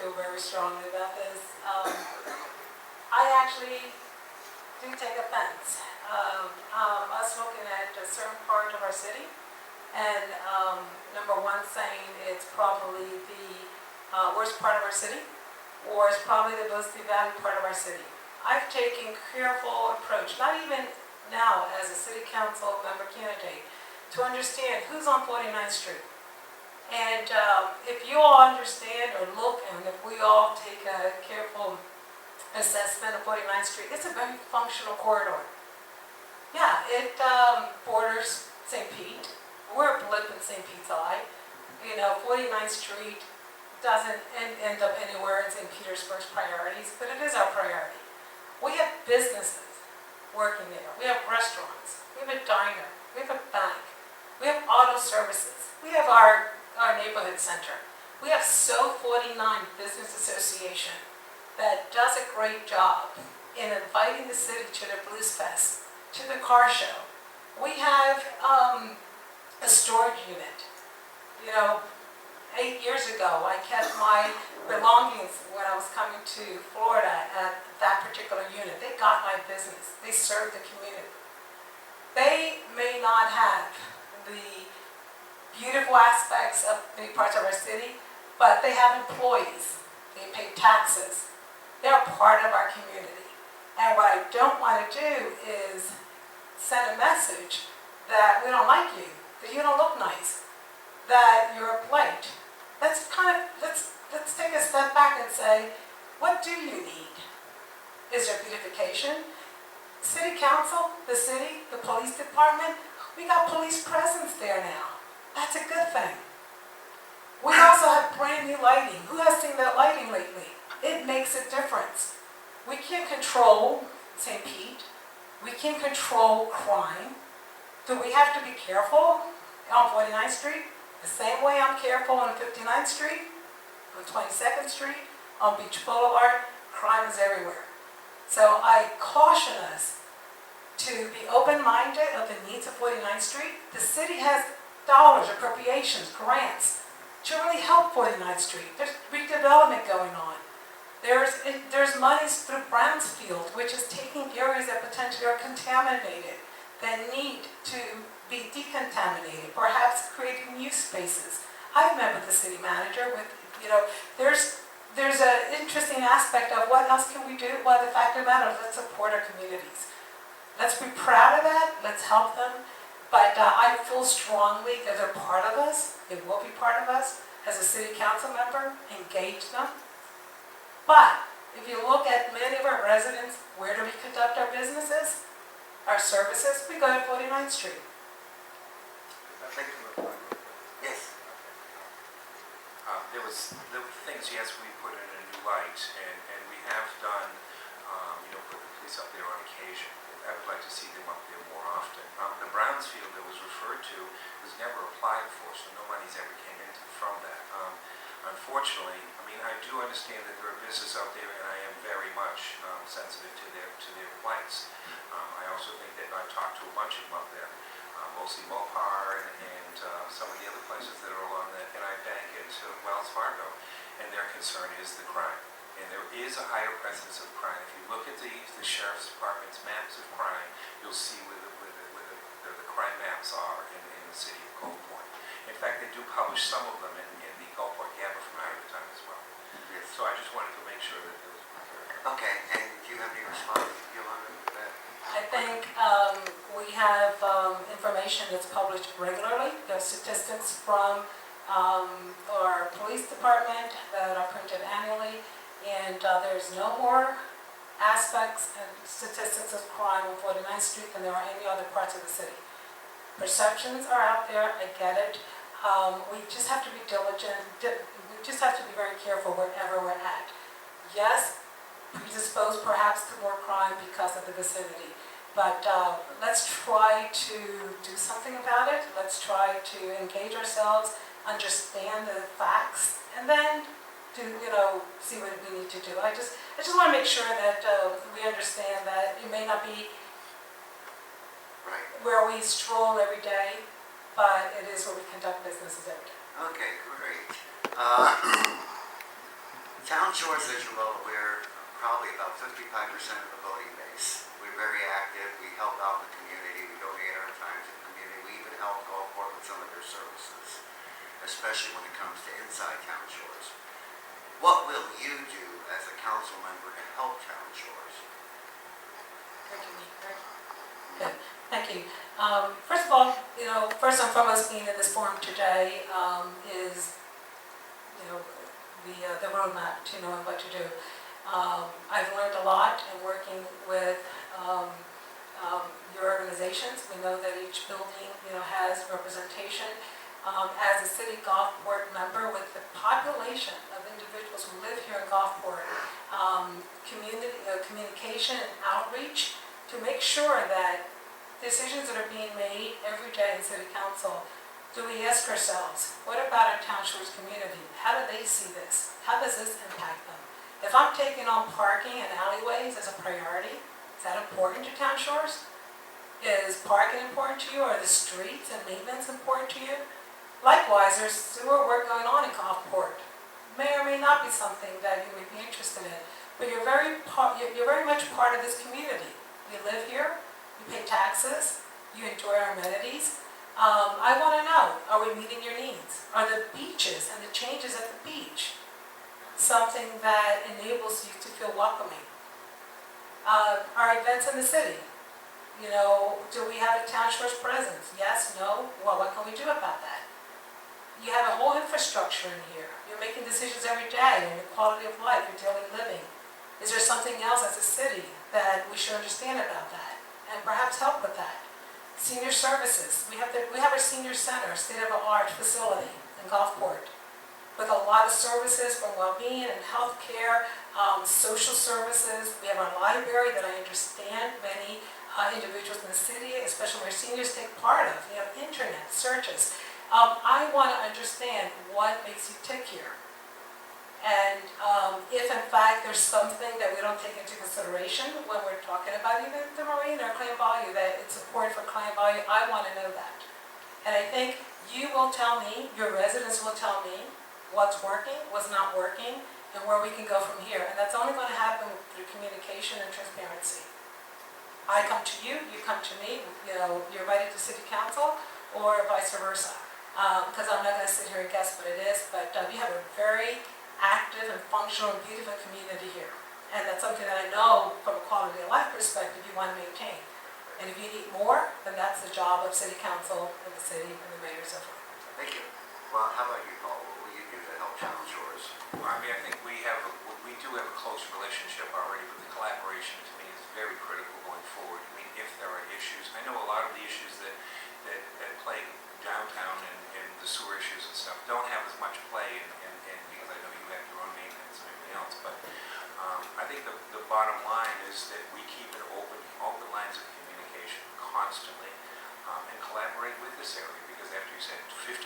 feel very strongly about this. I actually do take offense of us looking at a certain part of our city and number one saying it's probably the worst part of our city or it's probably the most devalued part of our city. I've taken careful approach, not even now as a city council member candidate, to understand who's on 49th Street. And if you all understand or look, and if we all take a careful assessment of 49th Street, it's a very functional corridor. Yeah, it borders St. Pete. We're a blip in St. Pete's eye. You know, 49th Street doesn't end up anywhere in St. Petersburg's priorities, but it is our priority. We have businesses working there. We have restaurants. We have a diner. We have a bank. We have auto services. We have our neighborhood center. We have So 49 Business Association that does a great job in inviting the city to the Blues Fest, to the car show. We have a storage unit. You know, 8 years ago, I kept my belongings when I was coming to Florida at that particular unit. They got my business. They served the community. They may not have the beautiful aspects of many parts of our city, but they have employees. They pay taxes. They're part of our community. And what I don't want to do is send a message that we don't like you, that you don't look nice, that you're a blight. Let's take a step back and say, what do you need? Is there beautification? City council, the city, the police department, we got police presence there now. That's a good thing. We also have brand new lighting. Who has seen that lighting lately? It makes a difference. We can't control St. Pete. We can't control crime. Do we have to be careful on 49th Street? The same way I'm careful on 59th Street, on 22nd Street, on Beach Boulevard, crime is everywhere. So I caution us to be open-minded of the needs of 49th Street. The city has dollars, appropriations, grants to really help 49th Street. There's redevelopment going on. There's monies through Brownsfield, which is taking areas that potentially are contaminated, that need to be decontaminated, perhaps creating new spaces. I've met with the city manager with, you know, there's an interesting aspect of what else can we do? Well, the fact of the matter is let's support our communities. Let's be proud of that, let's help them. But I feel strongly that they're part of us, they will be part of us. As a city council member, engage them. But if you look at many of our residents, where do we conduct our businesses? Our services, we go to 49th Street. Thank you. Yes. There were things, yes, we put in a new light, and we have done, put the police up there on occasion. I would like to see them up there more often. The Brownsfield that was referred to was never applied for, so no monies ever came in from that. Unfortunately, I mean, I do understand that there are businesses out there, and I am very much sensitive to their plights. I also think that I've talked to a bunch of them up there, mostly Mopar and some of the other places that are along that, and I bank into Wells Fargo, and their concern is the crime. And there is a higher presence of crime. If you look at the sheriff's department's maps of crime, you'll see where the crime maps are in the city of Cold Point. In fact, they do publish some of them in the Gulfport Gambler from time to time as well. Yes. So I just wanted to make sure that there was. Okay, and do you have any response, Yolanda, to that? I think we have information that's published regularly. There's statistics from our police department that are printed annually, and there's no more aspects and statistics of crime on 49th Street than there are any other parts of the city. Perceptions are out there, I get it. We just have to be diligent. We just have to be very careful wherever we're at. Yes, predisposed perhaps to more crime because of the vicinity. But let's try to do something about it. Let's try to engage ourselves, understand the facts, and then see what we need to do. I just want to make sure that we understand that it may not be Right. where we stroll every day, but it is where we conduct businesses every day. Okay, great. Town Shores, as you're well aware, are probably about 55% of the voting base. We're very active, we help out the community, we donate our time to the community, we even help Gulfport with some of their services, especially when it comes to inside Town Shores. What will you do as a council member to help Town Shores? Thank you, Nick. Good, thank you. First of all, first and foremost, being in this forum today is, the roadmap to knowing what to do. I've learned a lot in working with your organizations. We know that each building, has representation. As a city Gulfport member with the population of individuals who live here in Gulfport, communication and outreach to make sure that decisions that are being made every day in City Council, do we ask ourselves, what about our Town Shores community? How do they see this? How does this impact them? If I'm taking on parking and alleyways as a priority, is that important to Town Shores? Is parking important to you? Are the streets and maintenance important to you? Likewise, there's sewer work going on in Gulfport. May or may not be something that you would be interested in, but you're very much part of this community. You live here, you pay taxes, you enjoy our amenities. I want to know, are we meeting your needs? Are the beaches and the changes at the beach something that enables you to feel welcoming? Our events in the city, do we have a Town Shores presence? Yes, no? Well, what can we do about that? You have a whole infrastructure in here. You're making decisions every day on your quality of life, your daily living. Is there something else as a city that we should understand about that and perhaps help with that? Senior services. We have our senior center, state-of-the-art facility in Gulfport with a lot of services from well-being and healthcare, social services. We have our library that I understand many individuals in the city, especially our seniors, take part of. We have internet searches. I want to understand what makes you tick here. And if in fact there's something that we don't take into consideration when we're talking about even the marine or Clam Bayou, that it's important for Clam Bayou, I want to know that. And I think you will tell me, your residents will tell me what's working, what's not working, and where we can go from here. And that's only going to happen through communication and transparency. I come to you, you come to me, you're invited to City Council, or vice versa. Because I'm not going to sit here and guess what it is, but we have a very active and functional and beautiful community here. And that's something that I know from a quality of life perspective you want to maintain. And if you need more, then that's the job of City Council and the city and the mayors of it. Thank you. Well, how about you, Paul? What will you do to help Town Shores? Well, I think we do have a close relationship already, but the collaboration to me is very critical going forward. If there are issues, I know a lot of the issues that plague downtown and the sewer issues and stuff don't have as much play because I know you have your own maintenance and everything else, but I think the bottom line is that we keep an open lines of communication constantly and collaborate with this area, because after you said 55%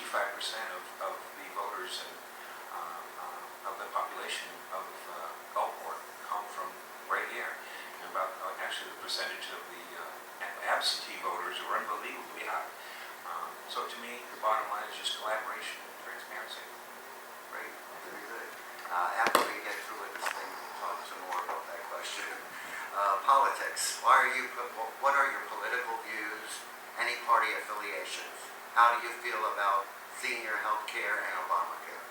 of the voters and of the population of Gulfport come from right here, and about actually the percentage of the absentee voters are unbelievably high. So to me, the bottom line is just collaboration and transparency. Great, very good. After we get through with this thing, we'll talk some more about that question. Politics. What are your political views? Any party affiliations? How do you feel about senior health care and Obamacare?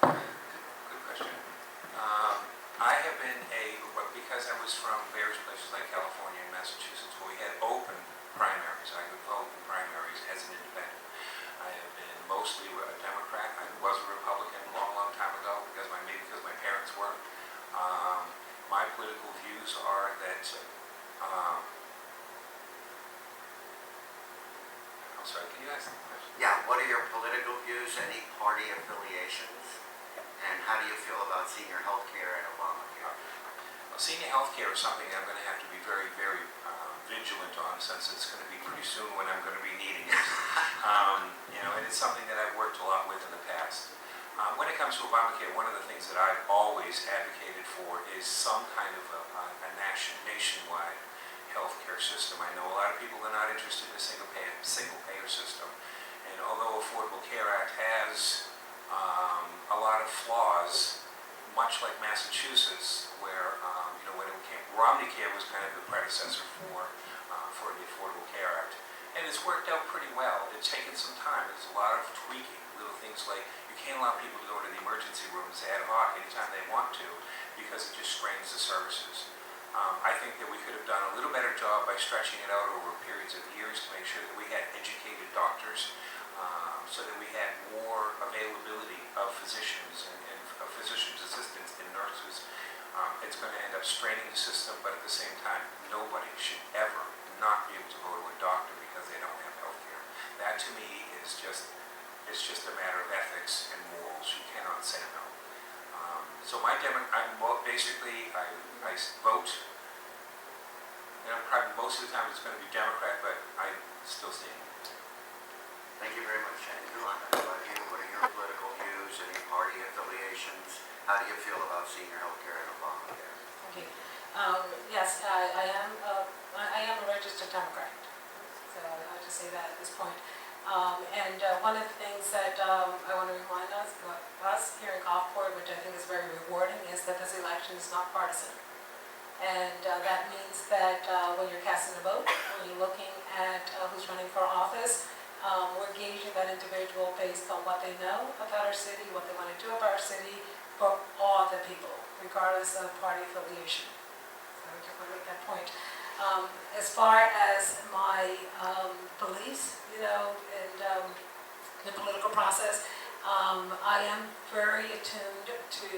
Good question. I have been because I was from various places like California and Massachusetts where we had open primaries. I could vote in primaries as an independent. I have been mostly a Democrat. I was a Republican a long time ago because my parents were. My political views are that I'm sorry, can you ask that question? Yeah, what are your political views? Any party affiliations? And how do you feel about senior health care and Obamacare? Well, senior health care is something that I'm going to have to be very, very vigilant on, since it's going to be pretty soon when I'm going to be needing it. And it's something that I've worked a lot with in the past. When it comes to Obamacare, one of the things that I've always advocated for is some kind of a nationwide health care system. I know a lot of people are not interested in a single payer system. And although Affordable Care Act has a lot of flaws, much like Massachusetts, where, when it came, Romney Care was kind of the predecessor for the Affordable Care Act. And it's worked out pretty well. It's taken some time. There's a lot of tweaking, little things like you can't allow people to go to the emergency rooms ad hoc anytime they want to because it just strains the services. I think that we could have done a little better job by stretching it out over periods of years to make sure that we had educated doctors, so that we had more availability of physicians and of physicians' assistants and nurses. It's going to end up straining the system, but at the same time, nobody should ever not be able to go to a doctor because they don't have health care. That to me is just a matter of ethics and morals. You cannot say no. So I vote, probably most of the time it's going to be Democrat, but I still stand. Thank you very much, Andrew. How about you? What are your political views, any party affiliations? How do you feel about senior health care and Obamacare? Okay. Yes, I am a registered Democrat. So I'll just say that at this point. One of the things that I want to remind us here in Gulfport, which I think is very rewarding, is that this election is not partisan. And that means that when you're casting a vote, when you're looking at who's running for office, we're gauging that individual based on what they know about our city, what they want to do about our city, for all the people, regardless of party affiliation. So I just want to make that point. As far as my beliefs, and the political process, I am very attuned to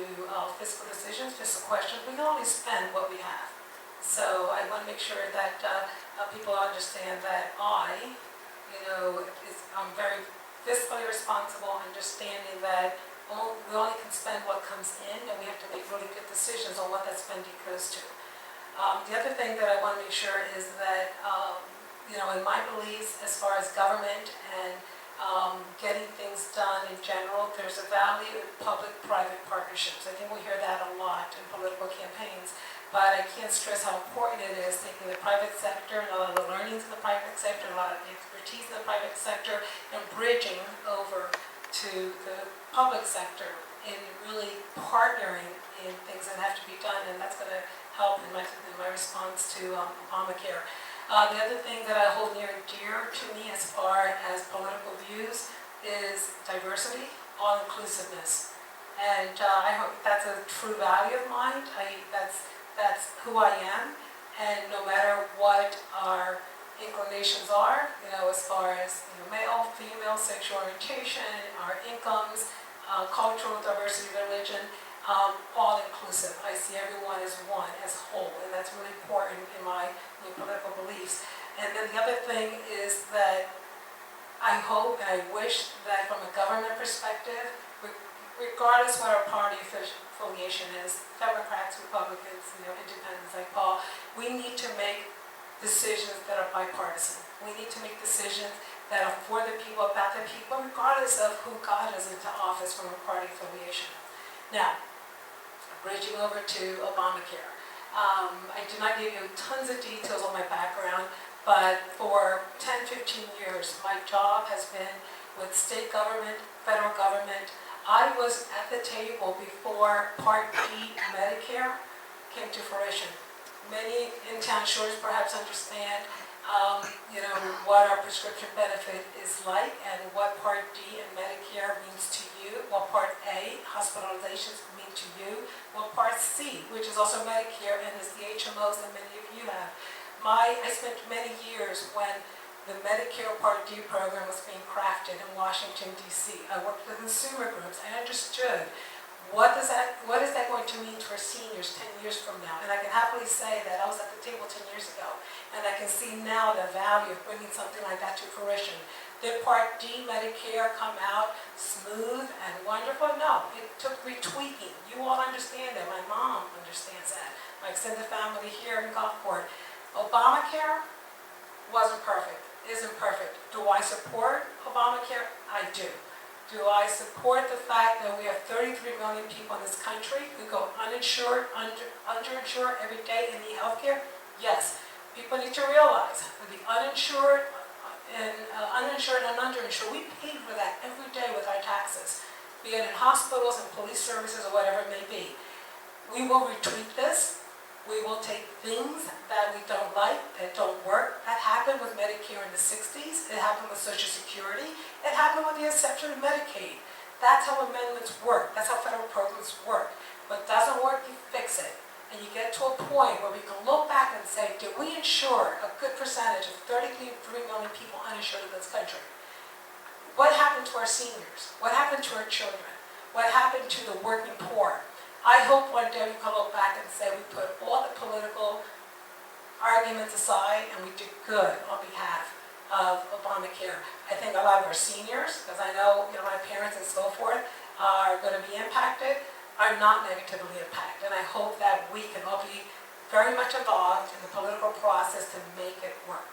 fiscal decisions, fiscal questions. We can only spend what we have. So I want to make sure that people understand that I'm very fiscally responsible, understanding that we only can spend what comes in, and we have to make really good decisions on what that spending goes to. The other thing that I want to make sure is that, in my beliefs, as far as government and getting things done in general, there's a value in public-private partnerships. I think we hear that a lot in political campaigns, but I can't stress how important it is taking the private sector and a lot of the learnings in the private sector, a lot of the expertise in the private sector, and bridging over to the public sector in really partnering in things that have to be done, and that's going to help in my response to Obamacare. The other thing that I hold near and dear to me as far as political views is diversity, all-inclusiveness. And I hope that's a true value of mine. That's who I am. And no matter what our inclinations are, as far as male, female, sexual orientation, our incomes, cultural diversity, religion, all-inclusive. I see everyone as one, as whole, and that's really important in my political beliefs. And then the other thing is that I hope and I wish that from a government perspective, regardless what our party affiliation is, Democrats, Republicans, independents like Paul, we need to make decisions that are bipartisan. We need to make decisions that are for the people, about the people, regardless of who got us into office from a party affiliation. Now, bridging over to Obamacare. I do not give you tons of details on my background, but for 10, 15 years, my job has been with state government, federal government. I was at the table before Part D Medicare came to fruition. Many in-town shores perhaps understand what our prescription benefit is like and what Part D and Medicare means to you, what Part A, hospitalizations, mean to you, what Part C, which is also Medicare and is the HMOs that many of you have. I spent many years when the Medicare Part D program was being crafted in Washington, D.C. I worked with consumer groups. I understood what is that going to mean for seniors 10 years from now? And I can happily say that I was at the table 10 years ago, and I can see now the value of bringing something like that to fruition. Did Part D Medicare come out smooth and wonderful? No, it took retweaking. You all understand that. My mom understands that. My extended family here in Gulfport. Obamacare wasn't perfect, isn't perfect. Do I support Obamacare? I do. Do I support the fact that we have 33 million people in this country who go uninsured, underinsured every day and need health care? Yes. People need to realize that the uninsured and underinsured, we pay for that every day with our taxes. be it in hospitals and police services or whatever it may be. We will retweet this. We will take things that we don't like, that don't work. That happened with Medicare in the 60s. It happened with Social Security. It happened with the exception of Medicaid. That's how amendments work. That's how federal programs work. What doesn't work, you fix it. And you get to a point where we can look back and say, did we insure a good percentage of 33 million people uninsured in this country? What happened to our seniors? What happened to our children? What happened to the working poor? I hope one day we can look back and say we put all the political arguments aside and we did good on behalf of Obamacare. I think a lot of our seniors, because I know, my parents and so forth are going to be impacted, are not negatively impacted. And I hope that we can all be very much involved in the political process to make it work.